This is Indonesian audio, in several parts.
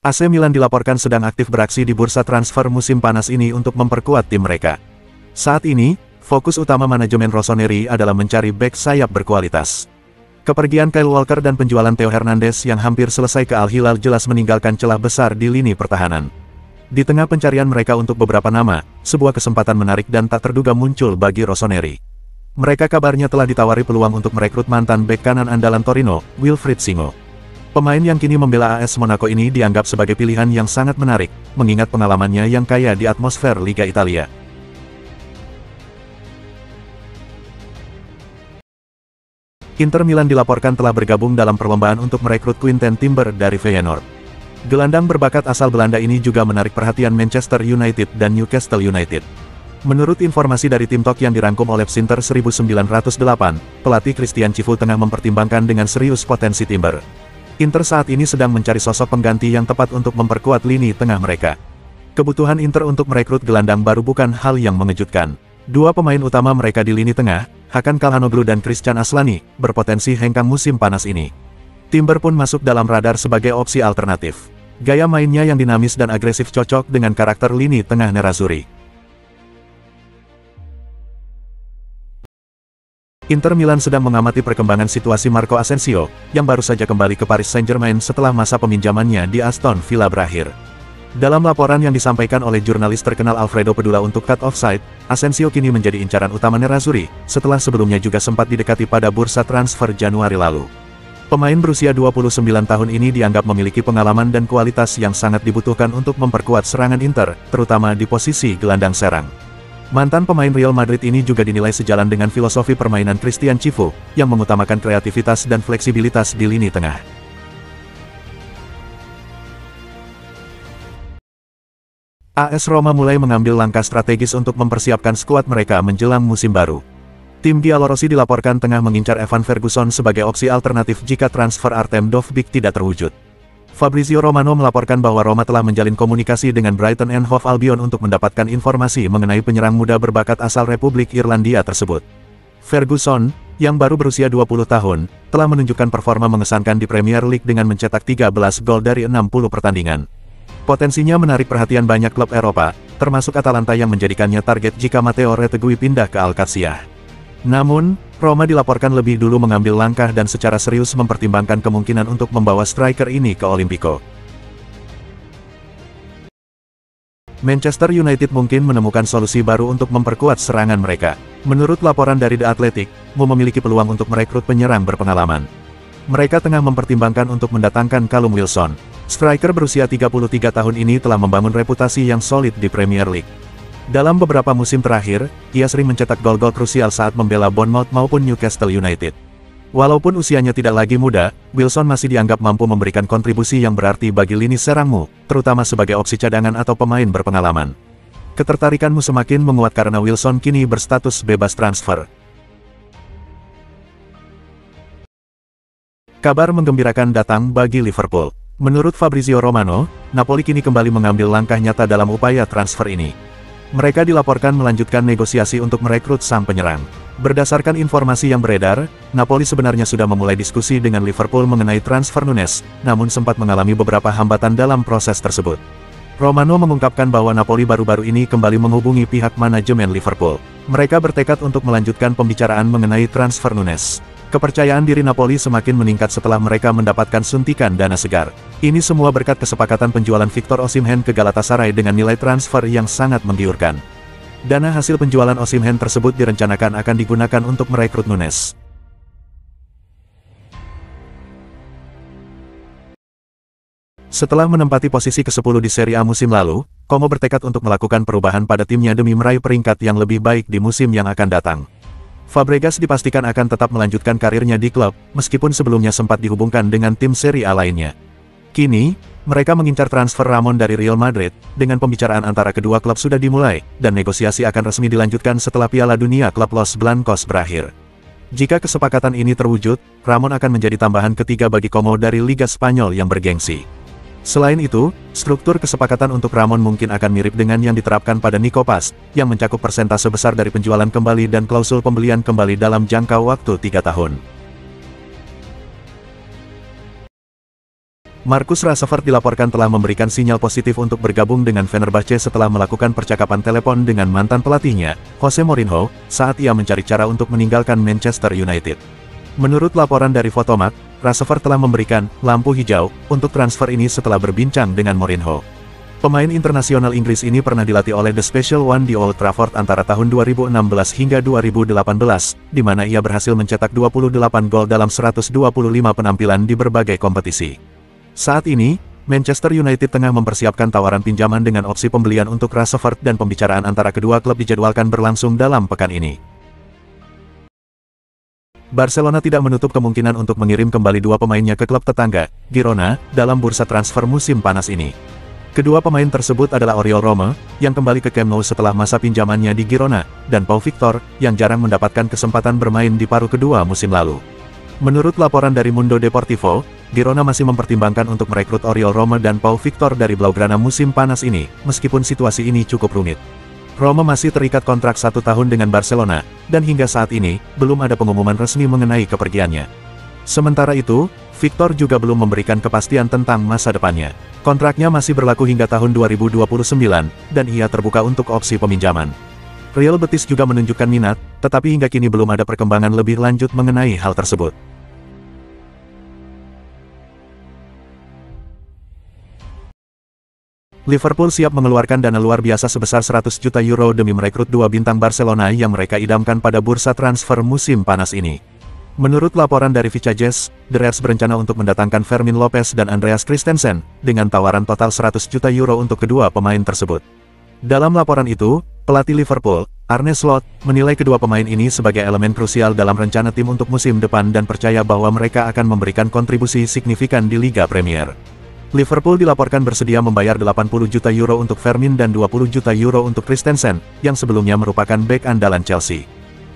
AC Milan dilaporkan sedang aktif beraksi di bursa transfer musim panas ini untuk memperkuat tim mereka. Saat ini, fokus utama manajemen rossoneri adalah mencari bek sayap berkualitas. Kepergian Kyle Walker dan penjualan Theo Hernandez yang hampir selesai ke Al Hilal jelas meninggalkan celah besar di lini pertahanan. Di tengah pencarian mereka untuk beberapa nama, sebuah kesempatan menarik dan tak terduga muncul bagi rossoneri. Mereka kabarnya telah ditawari peluang untuk merekrut mantan bek kanan andalan Torino, Wilfried Singo. Pemain yang kini membela AS Monaco ini dianggap sebagai pilihan yang sangat menarik, mengingat pengalamannya yang kaya di atmosfer Liga Italia. Inter Milan dilaporkan telah bergabung dalam perlombaan untuk merekrut Quinten Timber dari Feyenoord. Gelandang berbakat asal Belanda ini juga menarik perhatian Manchester United dan Newcastle United. Menurut informasi dari tim Tok yang dirangkum oleh Psinter 1908, pelatih Christian Cifu tengah mempertimbangkan dengan serius potensi Timber. Inter saat ini sedang mencari sosok pengganti yang tepat untuk memperkuat lini tengah mereka. Kebutuhan Inter untuk merekrut gelandang baru bukan hal yang mengejutkan. Dua pemain utama mereka di lini tengah, Hakan Calhanoglu dan Christian Aslani, berpotensi hengkang musim panas ini. Timber pun masuk dalam radar sebagai opsi alternatif. Gaya mainnya yang dinamis dan agresif cocok dengan karakter lini tengah Nerazzurri. Inter Milan sedang mengamati perkembangan situasi Marco Asensio, yang baru saja kembali ke Paris Saint-Germain setelah masa peminjamannya di Aston Villa berakhir. Dalam laporan yang disampaikan oleh jurnalis terkenal Alfredo Pedula untuk Cut Offside, Asensio kini menjadi incaran utama Nerazzurri, setelah sebelumnya juga sempat didekati pada bursa transfer Januari lalu. Pemain berusia 29 tahun ini dianggap memiliki pengalaman dan kualitas yang sangat dibutuhkan untuk memperkuat serangan Inter, terutama di posisi gelandang serang. Mantan pemain Real Madrid ini juga dinilai sejalan dengan filosofi permainan Christian Cifu, yang mengutamakan kreativitas dan fleksibilitas di lini tengah. AS Roma mulai mengambil langkah strategis untuk mempersiapkan skuad mereka menjelang musim baru. Tim Giallorossi dilaporkan tengah mengincar Evan Ferguson sebagai opsi alternatif jika transfer Artem Dovbyk tidak terwujud. Fabrizio Romano melaporkan bahwa Roma telah menjalin komunikasi dengan Brighton and Hove Albion untuk mendapatkan informasi mengenai penyerang muda berbakat asal Republik Irlandia tersebut. Ferguson, yang baru berusia 20 tahun, telah menunjukkan performa mengesankan di Premier League dengan mencetak 13 gol dari 60 pertandingan. Potensinya menarik perhatian banyak klub Eropa, termasuk Atalanta yang menjadikannya target jika Matteo Retegui pindah ke Alcacia. Namun, Roma dilaporkan lebih dulu mengambil langkah dan secara serius mempertimbangkan kemungkinan untuk membawa striker ini ke Olimpico. Manchester United mungkin menemukan solusi baru untuk memperkuat serangan mereka. Menurut laporan dari The Athletic, MU memiliki peluang untuk merekrut penyerang berpengalaman. Mereka tengah mempertimbangkan untuk mendatangkan Callum Wilson. Striker berusia 33 tahun ini telah membangun reputasi yang solid di Premier League. Dalam beberapa musim terakhir, ia sering mencetak gol-gol krusial saat membela Bournemouth maupun Newcastle United. Walaupun usianya tidak lagi muda, Wilson masih dianggap mampu memberikan kontribusi yang berarti bagi lini serangmu, terutama sebagai opsi cadangan atau pemain berpengalaman. Ketertarikanmu semakin menguat karena Wilson kini berstatus bebas transfer. Kabar menggembirakan datang bagi Liverpool. Menurut Fabrizio Romano, Napoli kini kembali mengambil langkah nyata dalam upaya transfer ini. Mereka dilaporkan melanjutkan negosiasi untuk merekrut sang penyerang. Berdasarkan informasi yang beredar, Napoli sebenarnya sudah memulai diskusi dengan Liverpool mengenai transfer Nunes, namun sempat mengalami beberapa hambatan dalam proses tersebut. Romano mengungkapkan bahwa Napoli baru-baru ini kembali menghubungi pihak manajemen Liverpool. Mereka bertekad untuk melanjutkan pembicaraan mengenai transfer Nunes. Kepercayaan diri Napoli semakin meningkat setelah mereka mendapatkan suntikan dana segar. Ini semua berkat kesepakatan penjualan Victor Osimhen ke Galatasaray dengan nilai transfer yang sangat menggiurkan. Dana hasil penjualan Osimhen tersebut direncanakan akan digunakan untuk merekrut Nunes. Setelah menempati posisi ke-10 di Serie A musim lalu, Como bertekad untuk melakukan perubahan pada timnya demi meraih peringkat yang lebih baik di musim yang akan datang. Fabregas dipastikan akan tetap melanjutkan karirnya di klub, meskipun sebelumnya sempat dihubungkan dengan tim Serie A lainnya. Kini, mereka mengincar transfer Ramon dari Real Madrid, dengan pembicaraan antara kedua klub sudah dimulai, dan negosiasi akan resmi dilanjutkan setelah Piala Dunia Klub Los Blancos berakhir. Jika kesepakatan ini terwujud, Ramon akan menjadi tambahan ketiga bagi Como dari Liga Spanyol yang bergengsi. Selain itu, struktur kesepakatan untuk Ramon mungkin akan mirip dengan yang diterapkan pada Nico Paz, yang mencakup persentase besar dari penjualan kembali dan klausul pembelian kembali dalam jangka waktu 3 tahun. Marcus Rashford dilaporkan telah memberikan sinyal positif untuk bergabung dengan Fenerbahce setelah melakukan percakapan telepon dengan mantan pelatihnya, Jose Mourinho, saat ia mencari cara untuk meninggalkan Manchester United. Menurut laporan dari Fotomac, Rashford telah memberikan lampu hijau untuk transfer ini setelah berbincang dengan Mourinho. Pemain internasional Inggris ini pernah dilatih oleh The Special One di Old Trafford antara tahun 2016 hingga 2018, di mana ia berhasil mencetak 28 gol dalam 125 penampilan di berbagai kompetisi. Saat ini, Manchester United tengah mempersiapkan tawaran pinjaman dengan opsi pembelian untuk Rashford dan pembicaraan antara kedua klub dijadwalkan berlangsung dalam pekan ini. Barcelona tidak menutup kemungkinan untuk mengirim kembali dua pemainnya ke klub tetangga, Girona, dalam bursa transfer musim panas ini. Kedua pemain tersebut adalah Oriol Romeu, yang kembali ke Camp Nou setelah masa pinjamannya di Girona, dan Pau Victor, yang jarang mendapatkan kesempatan bermain di paruh kedua musim lalu. Menurut laporan dari Mundo Deportivo, Girona masih mempertimbangkan untuk merekrut Oriol Romeu dan Pau Victor dari Blaugrana musim panas ini, meskipun situasi ini cukup rumit. Romeu masih terikat kontrak 1 tahun dengan Barcelona, dan hingga saat ini, belum ada pengumuman resmi mengenai kepergiannya. Sementara itu, Victor juga belum memberikan kepastian tentang masa depannya. Kontraknya masih berlaku hingga tahun 2029, dan ia terbuka untuk opsi peminjaman. Real Betis juga menunjukkan minat, tetapi hingga kini belum ada perkembangan lebih lanjut mengenai hal tersebut. Liverpool siap mengeluarkan dana luar biasa sebesar 100 juta euro demi merekrut dua bintang Barcelona yang mereka idamkan pada bursa transfer musim panas ini. Menurut laporan dari Vicajes, The Reds berencana untuk mendatangkan Fermin Lopez dan Andreas Christensen, dengan tawaran total 100 juta euro untuk kedua pemain tersebut. Dalam laporan itu, pelatih Liverpool, Arne Slot, menilai kedua pemain ini sebagai elemen krusial dalam rencana tim untuk musim depan dan percaya bahwa mereka akan memberikan kontribusi signifikan di Liga Premier. Liverpool dilaporkan bersedia membayar 80 juta euro untuk Fermin dan 20 juta euro untuk Christensen, yang sebelumnya merupakan bek andalan Chelsea.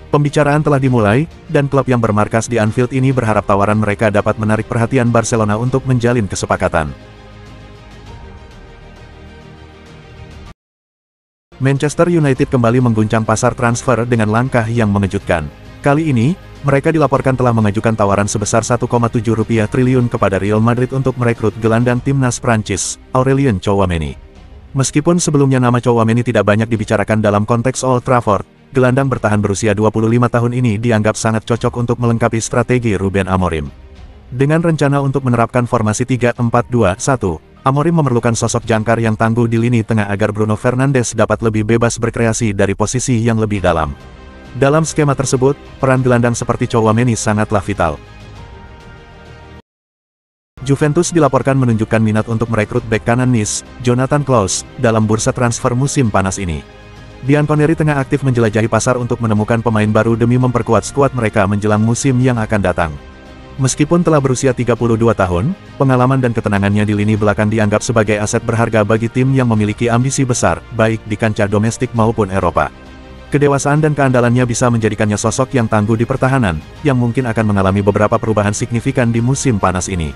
Pembicaraan telah dimulai, dan klub yang bermarkas di Anfield ini berharap tawaran mereka dapat menarik perhatian Barcelona untuk menjalin kesepakatan. Manchester United kembali mengguncang pasar transfer dengan langkah yang mengejutkan. Kali ini, mereka dilaporkan telah mengajukan tawaran sebesar 1,7 triliun kepada Real Madrid untuk merekrut gelandang timnas Prancis, Aurelien Tchouameni. Meskipun sebelumnya nama Tchouameni tidak banyak dibicarakan dalam konteks Old Trafford, gelandang bertahan berusia 25 tahun ini dianggap sangat cocok untuk melengkapi strategi Ruben Amorim. Dengan rencana untuk menerapkan formasi 3-4-2-1, Amorim memerlukan sosok jangkar yang tangguh di lini tengah agar Bruno Fernandes dapat lebih bebas berkreasi dari posisi yang lebih dalam. Dalam skema tersebut, peran gelandang seperti Tchouameni sangatlah vital. Juventus dilaporkan menunjukkan minat untuk merekrut bek kanan Nice, Jonathan Klaus, dalam bursa transfer musim panas ini. Bianconeri tengah aktif menjelajahi pasar untuk menemukan pemain baru demi memperkuat skuad mereka menjelang musim yang akan datang. Meskipun telah berusia 32 tahun, pengalaman dan ketenangannya di lini belakang dianggap sebagai aset berharga bagi tim yang memiliki ambisi besar, baik di kancah domestik maupun Eropa. Kedewasaan dan keandalannya bisa menjadikannya sosok yang tangguh di pertahanan, yang mungkin akan mengalami beberapa perubahan signifikan di musim panas ini.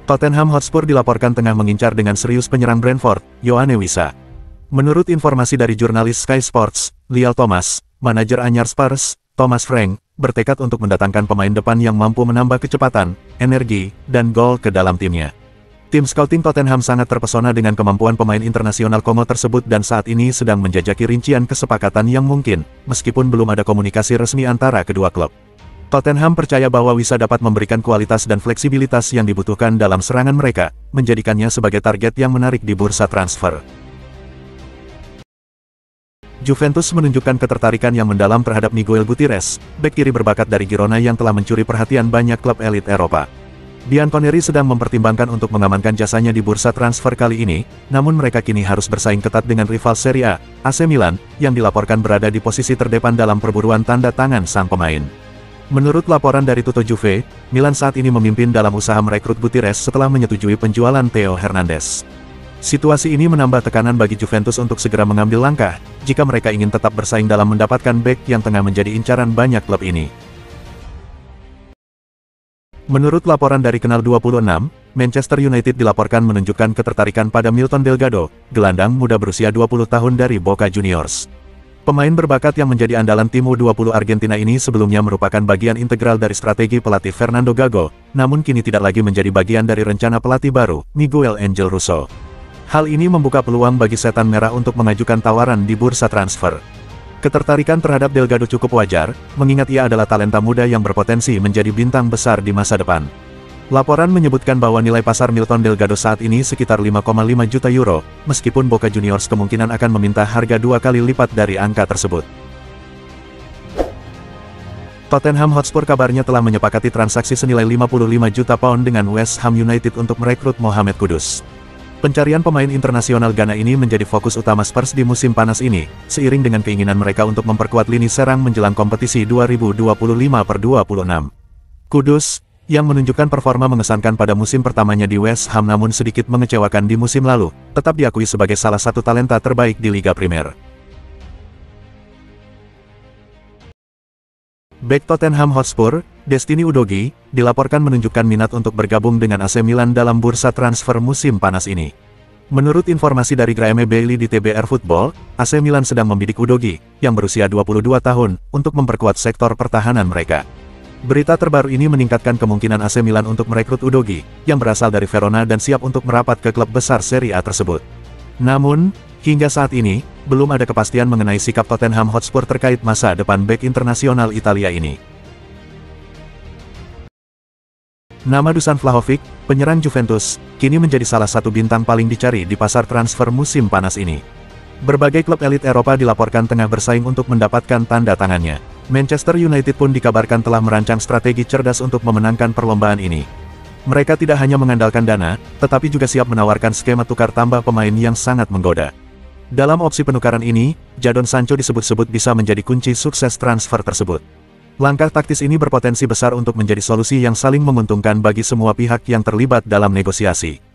Tottenham Hotspur dilaporkan tengah mengincar dengan serius penyerang Brentford, Yoane Wissa. Menurut informasi dari jurnalis Sky Sports, Liam Thomas, manajer anyar Spurs, Thomas Frank, bertekad untuk mendatangkan pemain depan yang mampu menambah kecepatan, energi, dan gol ke dalam timnya. Tim scouting Tottenham sangat terpesona dengan kemampuan pemain internasional Kongo tersebut dan saat ini sedang menjajaki rincian kesepakatan yang mungkin, meskipun belum ada komunikasi resmi antara kedua klub. Tottenham percaya bahwa Wissa dapat memberikan kualitas dan fleksibilitas yang dibutuhkan dalam serangan mereka, menjadikannya sebagai target yang menarik di bursa transfer. Juventus menunjukkan ketertarikan yang mendalam terhadap Miguel Gutierrez, bek kiri berbakat dari Girona yang telah mencuri perhatian banyak klub elit Eropa. Bianconeri sedang mempertimbangkan untuk mengamankan jasanya di bursa transfer kali ini, namun mereka kini harus bersaing ketat dengan rival Serie A, AC Milan, yang dilaporkan berada di posisi terdepan dalam perburuan tanda tangan sang pemain. Menurut laporan dari Tutto Juve, Milan saat ini memimpin dalam usaha merekrut Gutierrez setelah menyetujui penjualan Theo Hernandez. Situasi ini menambah tekanan bagi Juventus untuk segera mengambil langkah, jika mereka ingin tetap bersaing dalam mendapatkan bek yang tengah menjadi incaran banyak klub ini. Menurut laporan dari Kanal 26, Manchester United dilaporkan menunjukkan ketertarikan pada Milton Delgado, gelandang muda berusia 20 tahun dari Boca Juniors. Pemain berbakat yang menjadi andalan tim U20 Argentina ini sebelumnya merupakan bagian integral dari strategi pelatih Fernando Gago, namun kini tidak lagi menjadi bagian dari rencana pelatih baru, Miguel Angel Russo. Hal ini membuka peluang bagi Setan Merah untuk mengajukan tawaran di bursa transfer. Ketertarikan terhadap Delgado cukup wajar, mengingat ia adalah talenta muda yang berpotensi menjadi bintang besar di masa depan. Laporan menyebutkan bahwa nilai pasar Milton Delgado saat ini sekitar 5,5 juta euro, meskipun Boca Juniors kemungkinan akan meminta harga 2 kali lipat dari angka tersebut. Tottenham Hotspur kabarnya telah menyepakati transaksi senilai 55 juta pound dengan West Ham United untuk merekrut Mohamed Kudus. Pencarian pemain internasional Ghana ini menjadi fokus utama Spurs di musim panas ini, seiring dengan keinginan mereka untuk memperkuat lini serang menjelang kompetisi 2025/26. Kudus, yang menunjukkan performa mengesankan pada musim pertamanya di West Ham namun sedikit mengecewakan di musim lalu, tetap diakui sebagai salah satu talenta terbaik di Liga Primer. Bek Tottenham Hotspur, Destiny Udogie, dilaporkan menunjukkan minat untuk bergabung dengan AC Milan dalam bursa transfer musim panas ini. Menurut informasi dari Graeme Bailey di TBR Football, AC Milan sedang membidik Udogie, yang berusia 22 tahun, untuk memperkuat sektor pertahanan mereka. Berita terbaru ini meningkatkan kemungkinan AC Milan untuk merekrut Udogie, yang berasal dari Verona dan siap untuk merapat ke klub besar Serie A tersebut. Namun, hingga saat ini, belum ada kepastian mengenai sikap Tottenham Hotspur terkait masa depan bek internasional Italia ini. Nama Dusan Vlahovic, penyerang Juventus, kini menjadi salah satu bintang paling dicari di pasar transfer musim panas ini. Berbagai klub elit Eropa dilaporkan tengah bersaing untuk mendapatkan tanda tangannya. Manchester United pun dikabarkan telah merancang strategi cerdas untuk memenangkan perlombaan ini. Mereka tidak hanya mengandalkan dana, tetapi juga siap menawarkan skema tukar tambah pemain yang sangat menggoda. Dalam opsi penukaran ini, Jadon Sancho disebut-sebut bisa menjadi kunci sukses transfer tersebut. Langkah taktis ini berpotensi besar untuk menjadi solusi yang saling menguntungkan bagi semua pihak yang terlibat dalam negosiasi.